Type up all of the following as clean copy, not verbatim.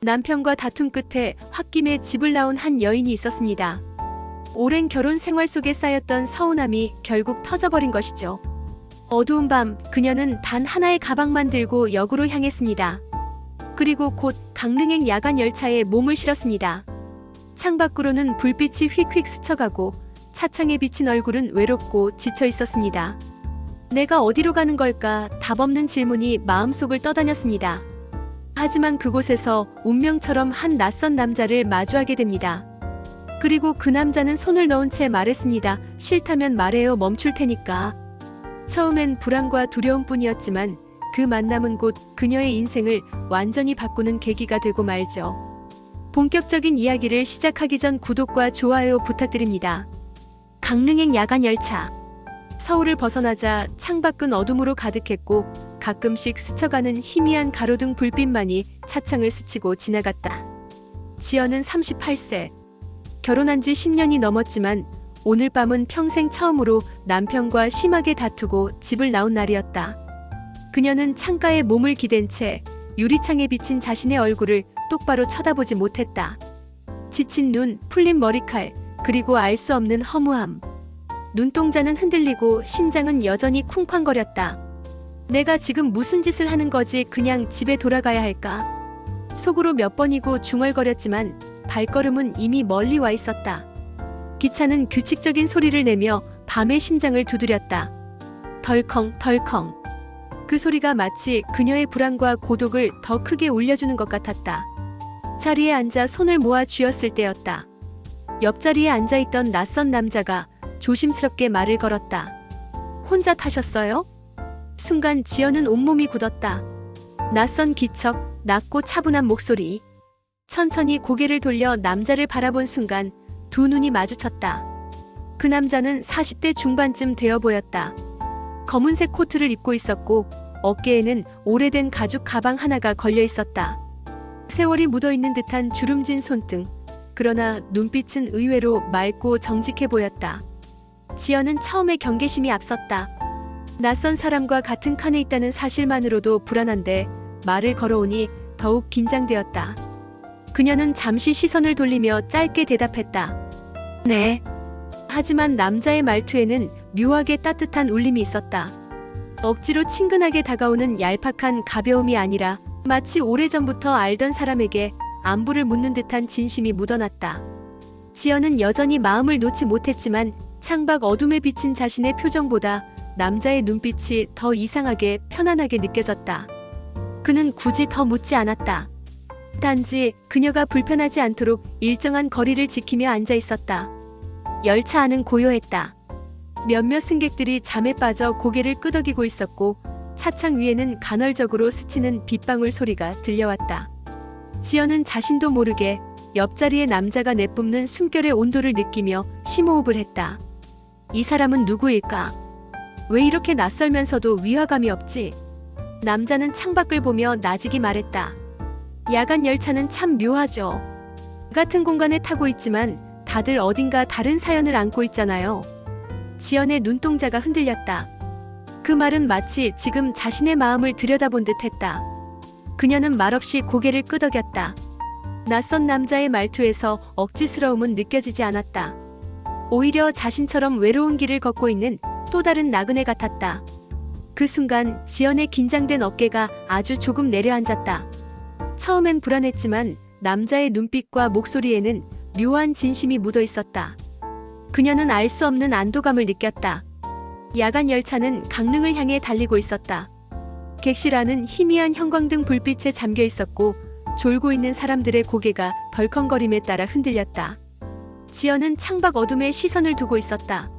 남편과 다툼 끝에 홧김에 집을 나온 한 여인이 있었습니다. 오랜 결혼 생활 속에 쌓였던 서운함이 결국 터져버린 것이죠. 어두운 밤, 그녀는 단 하나의 가방만 들고 역으로 향했습니다. 그리고 곧 강릉행 야간 열차에 몸을 실었습니다. 창밖으로는 불빛이 휙휙 스쳐가고 차창에 비친 얼굴은 외롭고 지쳐 있었습니다. 내가 어디로 가는 걸까? 답없는 질문이 마음속을 떠다녔습니다. 하지만 그곳에서 운명처럼 한 낯선 남자를 마주하게 됩니다. 그리고 그 남자는 손을 넣은 채 말했습니다. 싫다면 말해요. 멈출 테니까. 처음엔 불안과 두려움뿐이었지만 그 만남은 곧 그녀의 인생을 완전히 바꾸는 계기가 되고 말죠. 본격적인 이야기를 시작하기 전 구독과 좋아요 부탁드립니다. 강릉행 야간 열차. 서울을 벗어나자 창밖은 어둠으로 가득했고 가끔씩 스쳐가는 희미한 가로등 불빛만이 차창을 스치고 지나갔다. 지연은 38세. 결혼한 지 10년이 넘었지만 오늘 밤은 평생 처음으로 남편과 심하게 다투고 집을 나온 날이었다. 그녀는 창가에 몸을 기댄 채 유리창에 비친 자신의 얼굴을 똑바로 쳐다보지 못했다. 지친 눈, 풀린 머리칼, 그리고 알 수 없는 허무함. 눈동자는 흔들리고 심장은 여전히 쿵쾅거렸다. 내가 지금 무슨 짓을 하는 거지? 그냥 집에 돌아가야 할까? 속으로 몇 번이고 중얼거렸지만 발걸음은 이미 멀리 와 있었다. 기차는 규칙적인 소리를 내며 밤의 심장을 두드렸다. 덜컹 덜컹. 그 소리가 마치 그녀의 불안과 고독을 더 크게 울려주는 것 같았다. 자리에 앉아 손을 모아 쥐었을 때였다. 옆자리에 앉아있던 낯선 남자가 조심스럽게 말을 걸었다. 혼자 타셨어요? 순간 지연은 온몸이 굳었다. 낯선 기척, 낮고 차분한 목소리. 천천히 고개를 돌려 남자를 바라본 순간 두 눈이 마주쳤다. 그 남자는 40대 중반쯤 되어 보였다. 검은색 코트를 입고 있었고 어깨에는 오래된 가죽 가방 하나가 걸려 있었다. 세월이 묻어있는 듯한 주름진 손등. 그러나 눈빛은 의외로 맑고 정직해 보였다. 지연은 처음에 경계심이 앞섰다. 낯선 사람과 같은 칸에 있다는 사실만으로도 불안한데 말을 걸어오니 더욱 긴장되었다. 그녀는 잠시 시선을 돌리며 짧게 대답했다. 네. 하지만 남자의 말투에는 묘하게 따뜻한 울림이 있었다. 억지로 친근하게 다가오는 얄팍한 가벼움이 아니라 마치 오래전부터 알던 사람에게 안부를 묻는 듯한 진심이 묻어났다. 지연은 여전히 마음을 놓지 못했지만 창밖 어둠에 비친 자신의 표정보다 남자의 눈빛이 더 이상하게 편안하게 느껴졌다. 그는 굳이 더 묻지 않았다. 단지 그녀가 불편하지 않도록 일정한 거리를 지키며 앉아 있었다. 열차 안은 고요했다. 몇몇 승객들이 잠에 빠져 고개를 끄덕이고 있었고 차창 위에는 간헐적으로 스치는 빗방울 소리가 들려왔다. 지연은 자신도 모르게 옆자리의 남자가 내뿜는 숨결의 온도를 느끼며 심호흡을 했다. 이 사람은 누구일까? 왜 이렇게 낯설면서도 위화감이 없지? 남자는 창밖을 보며 나직이 말했다. 야간 열차는 참 묘하죠. 같은 공간에 타고 있지만 다들 어딘가 다른 사연을 안고 있잖아요. 지연의 눈동자가 흔들렸다. 그 말은 마치 지금 자신의 마음을 들여다본 듯 했다. 그녀는 말없이 고개를 끄덕였다. 낯선 남자의 말투에서 억지스러움은 느껴지지 않았다. 오히려 자신처럼 외로운 길을 걷고 있는 또 다른 나그네 같았다. 그 순간 지연의 긴장된 어깨가 아주 조금 내려앉았다. 처음엔 불안했지만 남자의 눈빛과 목소리에는 묘한 진심이 묻어 있었다. 그녀는 알 수 없는 안도감을 느꼈다. 야간 열차는 강릉을 향해 달리고 있었다. 객실 안은 희미한 형광등 불빛에 잠겨 있었고 졸고 있는 사람들의 고개가 덜컹거림에 따라 흔들렸다. 지연은 창밖 어둠에 시선을 두고 있었다.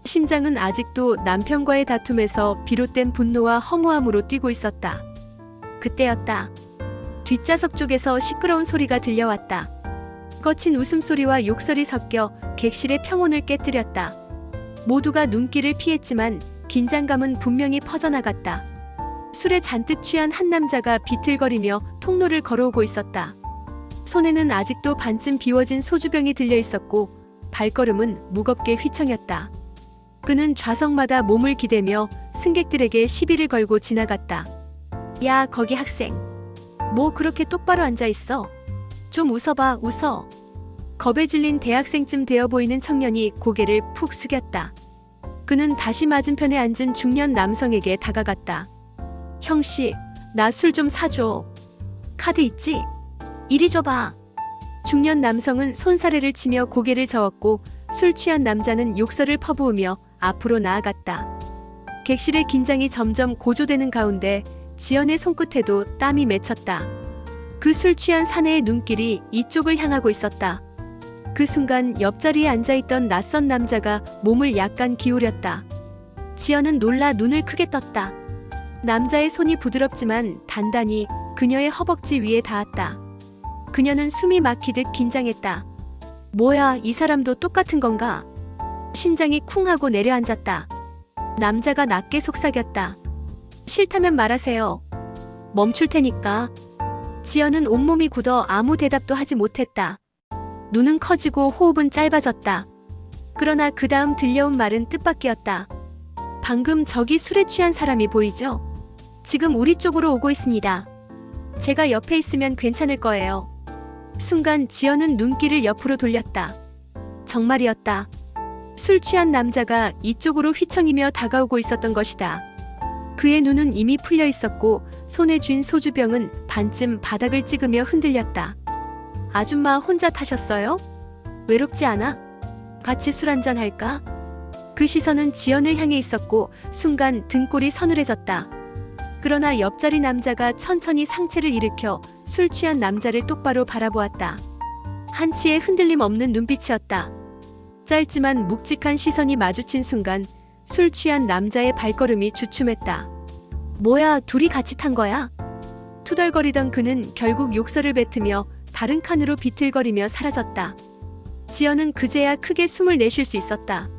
심장은 아직도 남편과의 다툼에서 비롯된 분노와 허무함으로 뛰고 있었다. 그때였다. 뒷좌석 쪽에서 시끄러운 소리가 들려왔다. 거친 웃음소리와 욕설이 섞여 객실의 평온을 깨뜨렸다. 모두가 눈길을 피했지만 긴장감은 분명히 퍼져나갔다. 술에 잔뜩 취한 한 남자가 비틀거리며 통로를 걸어오고 있었다. 손에는 아직도 반쯤 비워진 소주병이 들려 있었고 발걸음은 무겁게 휘청였다. 그는 좌석마다 몸을 기대며 승객들에게 시비를 걸고 지나갔다. 야, 거기 학생. 뭐 그렇게 똑바로 앉아 있어? 좀 웃어봐, 웃어. 겁에 질린 대학생쯤 되어 보이는 청년이 고개를 푹 숙였다. 그는 다시 맞은편에 앉은 중년 남성에게 다가갔다. 형씨, 나 술 좀 사줘. 카드 있지? 이리 줘봐. 중년 남성은 손사래를 치며 고개를 저었고 술 취한 남자는 욕설을 퍼부으며 앞으로 나아갔다. 객실의 긴장이 점점 고조되는 가운데 지연의 손끝에도 땀이 맺혔다. 그 술 취한 사내의 눈길이 이쪽을 향하고 있었다. 그 순간 옆자리에 앉아있던 낯선 남자가 몸을 약간 기울였다. 지연은 놀라 눈을 크게 떴다. 남자의 손이 부드럽지만 단단히 그녀의 허벅지 위에 닿았다. 그녀는 숨이 막히듯 긴장했다. 뭐야, 이 사람도 똑같은 건가? 심장이 쿵 하고 내려앉았다. 남자가 낮게 속삭였다. 싫다면 말하세요. 멈출 테니까. 지연은 온몸이 굳어 아무 대답도 하지 못했다. 눈은 커지고 호흡은 짧아졌다. 그러나 그 다음 들려온 말은 뜻밖이었다. 방금 저기 술에 취한 사람이 보이죠? 지금 우리 쪽으로 오고 있습니다. 제가 옆에 있으면 괜찮을 거예요. 순간 지연은 눈길을 옆으로 돌렸다. 정말이었다. 술 취한 남자가 이쪽으로 휘청이며 다가오고 있었던 것이다. 그의 눈은 이미 풀려 있었고 손에 쥔 소주병은 반쯤 바닥을 찍으며 흔들렸다. 아줌마 혼자 타셨어요? 외롭지 않아? 같이 술 한잔 할까? 그 시선은 지연을 향해 있었고 순간 등골이 서늘해졌다. 그러나 옆자리 남자가 천천히 상체를 일으켜 술 취한 남자를 똑바로 바라보았다. 한치의 흔들림 없는 눈빛이었다. 짧지만 묵직한 시선이 마주친 순간 술 취한 남자의 발걸음이 주춤했다. 뭐야, 둘이 같이 탄 거야? 투덜거리던 그는 결국 욕설을 뱉으며 다른 칸으로 비틀거리며 사라졌다. 지연은 그제야 크게 숨을 내쉴 수 있었다.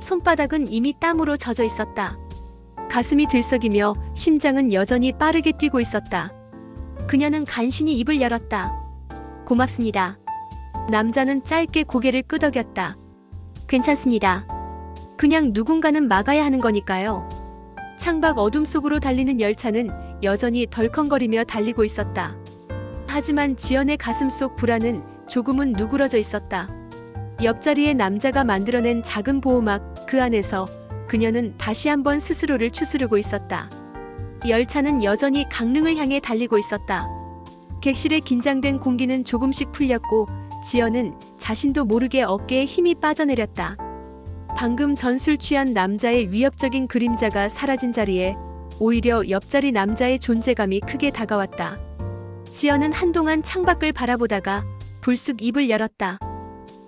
손바닥은 이미 땀으로 젖어 있었다. 가슴이 들썩이며 심장은 여전히 빠르게 뛰고 있었다. 그녀는 간신히 입을 열었다. 고맙습니다. 남자는 짧게 고개를 끄덕였다. 괜찮습니다. 그냥 누군가는 막아야 하는 거니까요. 창밖 어둠 속으로 달리는 열차는 여전히 덜컹거리며 달리고 있었다. 하지만 지연의 가슴 속 불안은 조금은 누그러져 있었다. 옆자리에 남자가 만들어낸 작은 보호막 그 안에서 그녀는 다시 한번 스스로를 추스르고 있었다. 열차는 여전히 강릉을 향해 달리고 있었다. 객실의 긴장된 공기는 조금씩 풀렸고 지연은 자신도 모르게 어깨에 힘이 빠져내렸다. 방금 전술 취한 남자의 위협적인 그림자가 사라진 자리에 오히려 옆자리 남자의 존재감이 크게 다가왔다. 지연은 한동안 창밖을 바라보다가 불쑥 입을 열었다.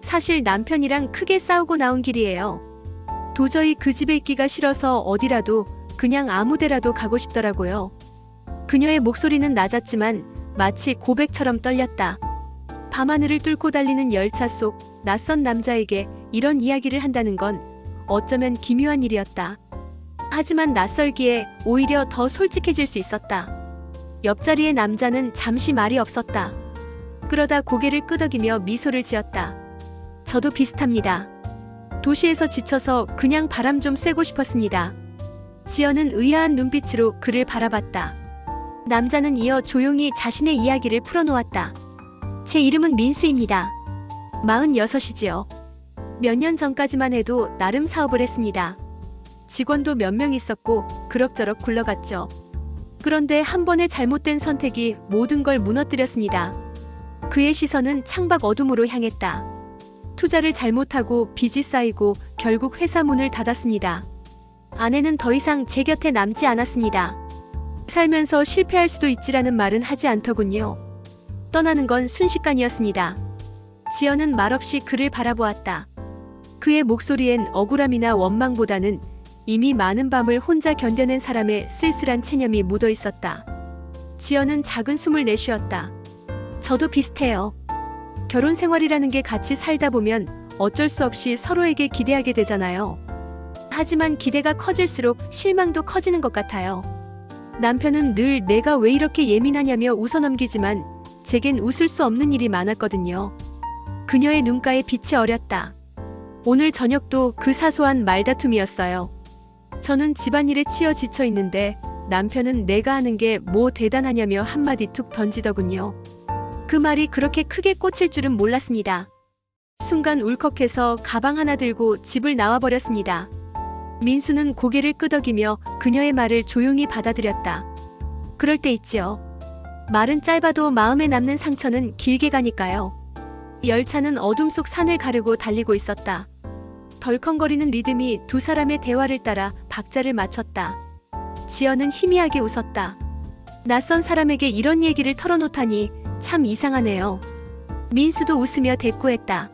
사실 남편이랑 크게 싸우고 나온 길이에요. 도저히 그 집에 있기가 싫어서 어디라도 그냥 아무데라도 가고 싶더라고요. 그녀의 목소리는 낮았지만 마치 고백처럼 떨렸다. 밤하늘을 뚫고 달리는 열차 속 낯선 남자에게 이런 이야기를 한다는 건 어쩌면 기묘한 일이었다. 하지만 낯설기에 오히려 더 솔직해질 수 있었다. 옆자리의 남자는 잠시 말이 없었다. 그러다 고개를 끄덕이며 미소를 지었다. 저도 비슷합니다. 도시에서 지쳐서 그냥 바람 좀 쐬고 싶었습니다. 지연은 의아한 눈빛으로 그를 바라봤다. 남자는 이어 조용히 자신의 이야기를 풀어놓았다. 제 이름은 민수입니다. 46이지요. 몇 년 전까지만 해도 나름 사업을 했습니다. 직원도 몇 명 있었고 그럭저럭 굴러갔죠. 그런데 한 번의 잘못된 선택이 모든 걸 무너뜨렸습니다. 그의 시선은 창밖 어둠으로 향했다. 투자를 잘못하고 빚이 쌓이고 결국 회사 문을 닫았습니다. 아내는 더 이상 제 곁에 남지 않았습니다. 살면서 실패할 수도 있지라는 말은 하지 않더군요. 떠나는 건 순식간이었습니다. 지연은 말없이 그를 바라보았다. 그의 목소리엔 억울함이나 원망보다는 이미 많은 밤을 혼자 견뎌낸 사람의 쓸쓸한 체념이 묻어 있었다. 지연은 작은 숨을 내쉬었다. 저도 비슷해요. 결혼 생활이라는 게 같이 살다 보면 어쩔 수 없이 서로에게 기대하게 되잖아요. 하지만 기대가 커질수록 실망도 커지는 것 같아요. 남편은 늘 내가 왜 이렇게 예민하냐며 웃어넘기지만 제겐 웃을 수 없는 일이 많았거든요. 그녀의 눈가에 빛이 어렸다. 오늘 저녁도 그 사소한 말다툼이었어요. 저는 집안일에 치여 지쳐 있는데 남편은 내가 하는 게 뭐 대단하냐며 한마디 툭 던지더군요. 그 말이 그렇게 크게 꽂힐 줄은 몰랐습니다. 순간 울컥해서 가방 하나 들고 집을 나와버렸습니다. 민수는 고개를 끄덕이며 그녀의 말을 조용히 받아들였다. 그럴 때 있지요. 말은 짧아도 마음에 남는 상처는 길게 가니까요. 열차는 어둠 속 산을 가르고 달리고 있었다. 덜컹거리는 리듬이 두 사람의 대화를 따라 박자를 맞췄다. 지연은 희미하게 웃었다. 낯선 사람에게 이런 얘기를 털어놓다니 참 이상하네요. 민수도 웃으며 대꾸했다.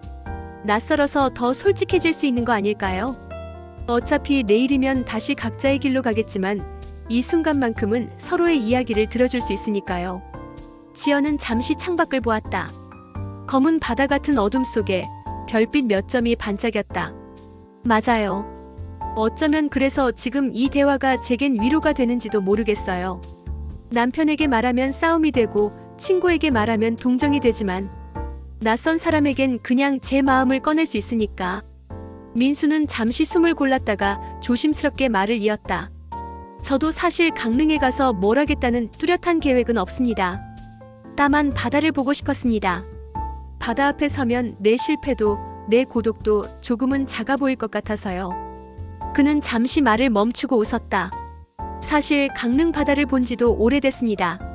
낯설어서 더 솔직해질 수 있는 거 아닐까요? 어차피 내일이면 다시 각자의 길로 가겠지만 이 순간만큼은 서로의 이야기를 들어줄 수 있으니까요. 지연은 잠시 창밖을 보았다. 검은 바다 같은 어둠 속에 별빛 몇 점이 반짝였다. 맞아요. 어쩌면 그래서 지금 이 대화가 제겐 위로가 되는지도 모르겠어요. 남편에게 말하면 싸움이 되고 친구에게 말하면 동정이 되지만 낯선 사람에겐 그냥 제 마음을 꺼낼 수 있으니까. 민수는 잠시 숨을 골랐다가 조심스럽게 말을 이었다. 저도 사실 강릉에 가서 뭘 하겠다는 뚜렷한 계획은 없습니다. 다만 바다를 보고 싶었습니다. 바다 앞에 서면 내 실패도 내 고독도 조금은 작아 보일 것 같아서요. 그는 잠시 말을 멈추고 웃었다. 사실 강릉 바다를 본 지도 오래됐습니다.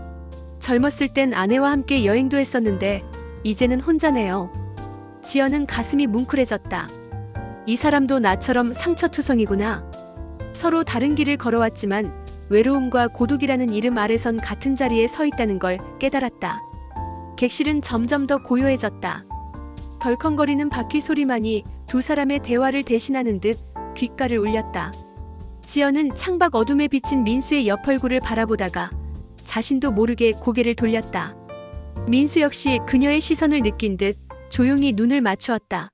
젊었을 땐 아내와 함께 여행도 했었는데 이제는 혼자네요. 지연은 가슴이 뭉클해졌다. 이 사람도 나처럼 상처투성이구나. 서로 다른 길을 걸어왔지만 외로움과 고독이라는 이름 아래선 같은 자리에 서 있다는 걸 깨달았다. 객실은 점점 더 고요해졌다. 덜컹거리는 바퀴 소리만이 두 사람의 대화를 대신하는 듯 귓가를 울렸다. 지연은 창밖 어둠에 비친 민수의 옆 얼굴을 바라보다가 자신도 모르게 고개를 돌렸다. 민수 역시 그녀의 시선을 느낀 듯 조용히 눈을 맞추었다.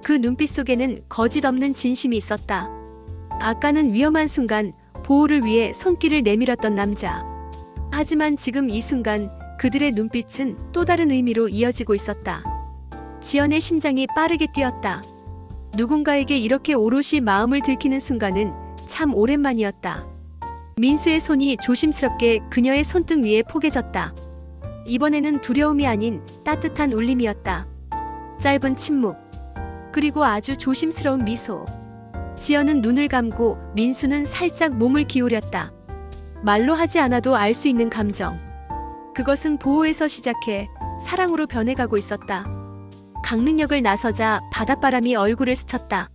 그 눈빛 속에는 거짓 없는 진심이 있었다. 아까는 위험한 순간 보호를 위해 손길을 내밀었던 남자. 하지만 지금 이 순간 그들의 눈빛은 또 다른 의미로 이어지고 있었다. 지연의 심장이 빠르게 뛰었다. 누군가에게 이렇게 오롯이 마음을 들키는 순간은 참 오랜만이었다. 민수의 손이 조심스럽게 그녀의 손등 위에 포개졌다. 이번에는 두려움이 아닌 따뜻한 울림이었다. 짧은 침묵, 그리고 아주 조심스러운 미소. 지연은 눈을 감고 민수는 살짝 몸을 기울였다. 말로 하지 않아도 알 수 있는 감정. 그것은 보호에서 시작해 사랑으로 변해가고 있었다. 강릉역을 나서자 바닷바람이 얼굴을 스쳤다.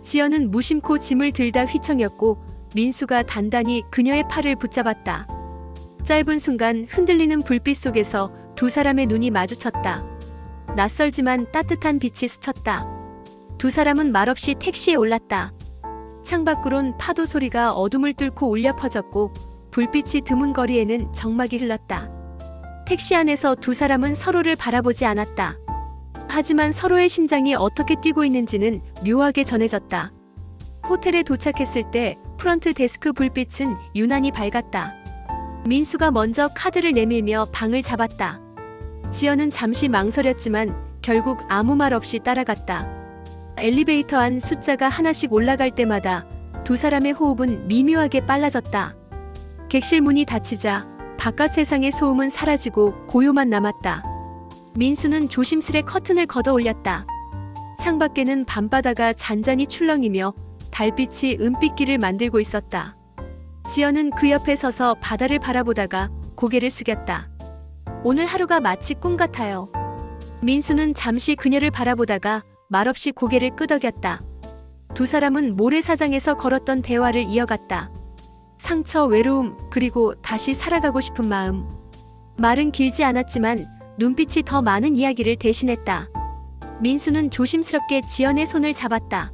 지연은 무심코 짐을 들다 휘청였고 민수가 단단히 그녀의 팔을 붙잡았다. 짧은 순간 흔들리는 불빛 속에서 두 사람의 눈이 마주쳤다. 낯설지만 따뜻한 빛이 스쳤다. 두 사람은 말없이 택시에 올랐다. 창밖으론 파도 소리가 어둠을 뚫고 울려 퍼졌고 불빛이 드문 거리에는 적막이 흘렀다. 택시 안에서 두 사람은 서로를 바라보지 않았다. 하지만 서로의 심장이 어떻게 뛰고 있는지는 묘하게 전해졌다. 호텔에 도착했을 때 프런트 데스크 불빛은 유난히 밝았다. 민수가 먼저 카드를 내밀며 방을 잡았다. 지연은 잠시 망설였지만 결국 아무 말 없이 따라갔다. 엘리베이터 안 숫자가 하나씩 올라갈 때마다 두 사람의 호흡은 미묘하게 빨라졌다. 객실 문이 닫히자 바깥 세상의 소음은 사라지고 고요만 남았다. 민수는 조심스레 커튼을 걷어 올렸다. 창밖에는 밤바다가 잔잔히 출렁이며 달빛이 은빛길을 만들고 있었다. 지연은 그 옆에 서서 바다를 바라보다가 고개를 숙였다. 오늘 하루가 마치 꿈 같아요. 민수는 잠시 그녀를 바라보다가 말없이 고개를 끄덕였다. 두 사람은 모래사장에서 걸었던 대화를 이어갔다. 상처, 외로움, 그리고 다시 살아가고 싶은 마음. 말은 길지 않았지만 눈빛이 더 많은 이야기를 대신했다. 민수는 조심스럽게 지연의 손을 잡았다.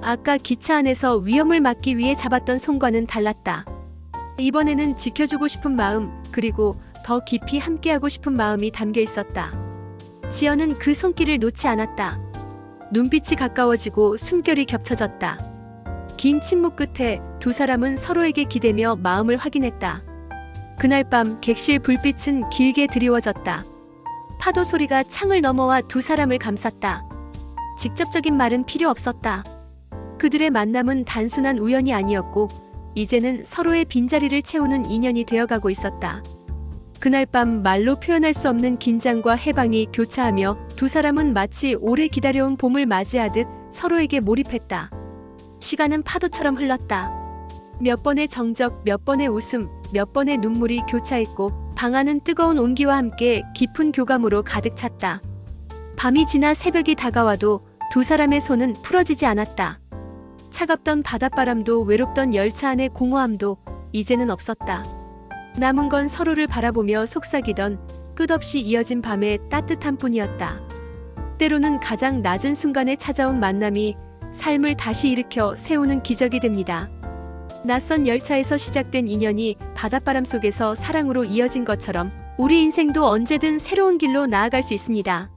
아까 기차 안에서 위험을 막기 위해 잡았던 손과는 달랐다. 이번에는 지켜주고 싶은 마음, 그리고 더 깊이 함께하고 싶은 마음이 담겨 있었다. 지연은 그 손길을 놓지 않았다. 눈빛이 가까워지고 숨결이 겹쳐졌다. 긴 침묵 끝에 두 사람은 서로에게 기대며 마음을 확인했다. 그날 밤 객실 불빛은 길게 드리워졌다. 파도 소리가 창을 넘어와 두 사람을 감쌌다. 직접적인 말은 필요 없었다. 그들의 만남은 단순한 우연이 아니었고 이제는 서로의 빈자리를 채우는 인연이 되어가고 있었다. 그날 밤 말로 표현할 수 없는 긴장과 해방이 교차하며 두 사람은 마치 오래 기다려온 봄을 맞이하듯 서로에게 몰입했다. 시간은 파도처럼 흘렀다. 몇 번의 정적, 몇 번의 웃음, 몇 번의 눈물이 교차했고 방 안은 뜨거운 온기와 함께 깊은 교감으로 가득 찼다. 밤이 지나 새벽이 다가와도 두 사람의 손은 풀어지지 않았다. 차갑던 바닷바람도 외롭던 열차 안의 공허함도 이제는 없었다. 남은 건 서로를 바라보며 속삭이던 끝없이 이어진 밤의 따뜻함 뿐이었다. 때로는 가장 낮은 순간에 찾아온 만남이 삶을 다시 일으켜 세우는 기적이 됩니다. 낯선 열차에서 시작된 인연이 바닷바람 속에서 사랑으로 이어진 것처럼 우리 인생도 언제든 새로운 길로 나아갈 수 있습니다.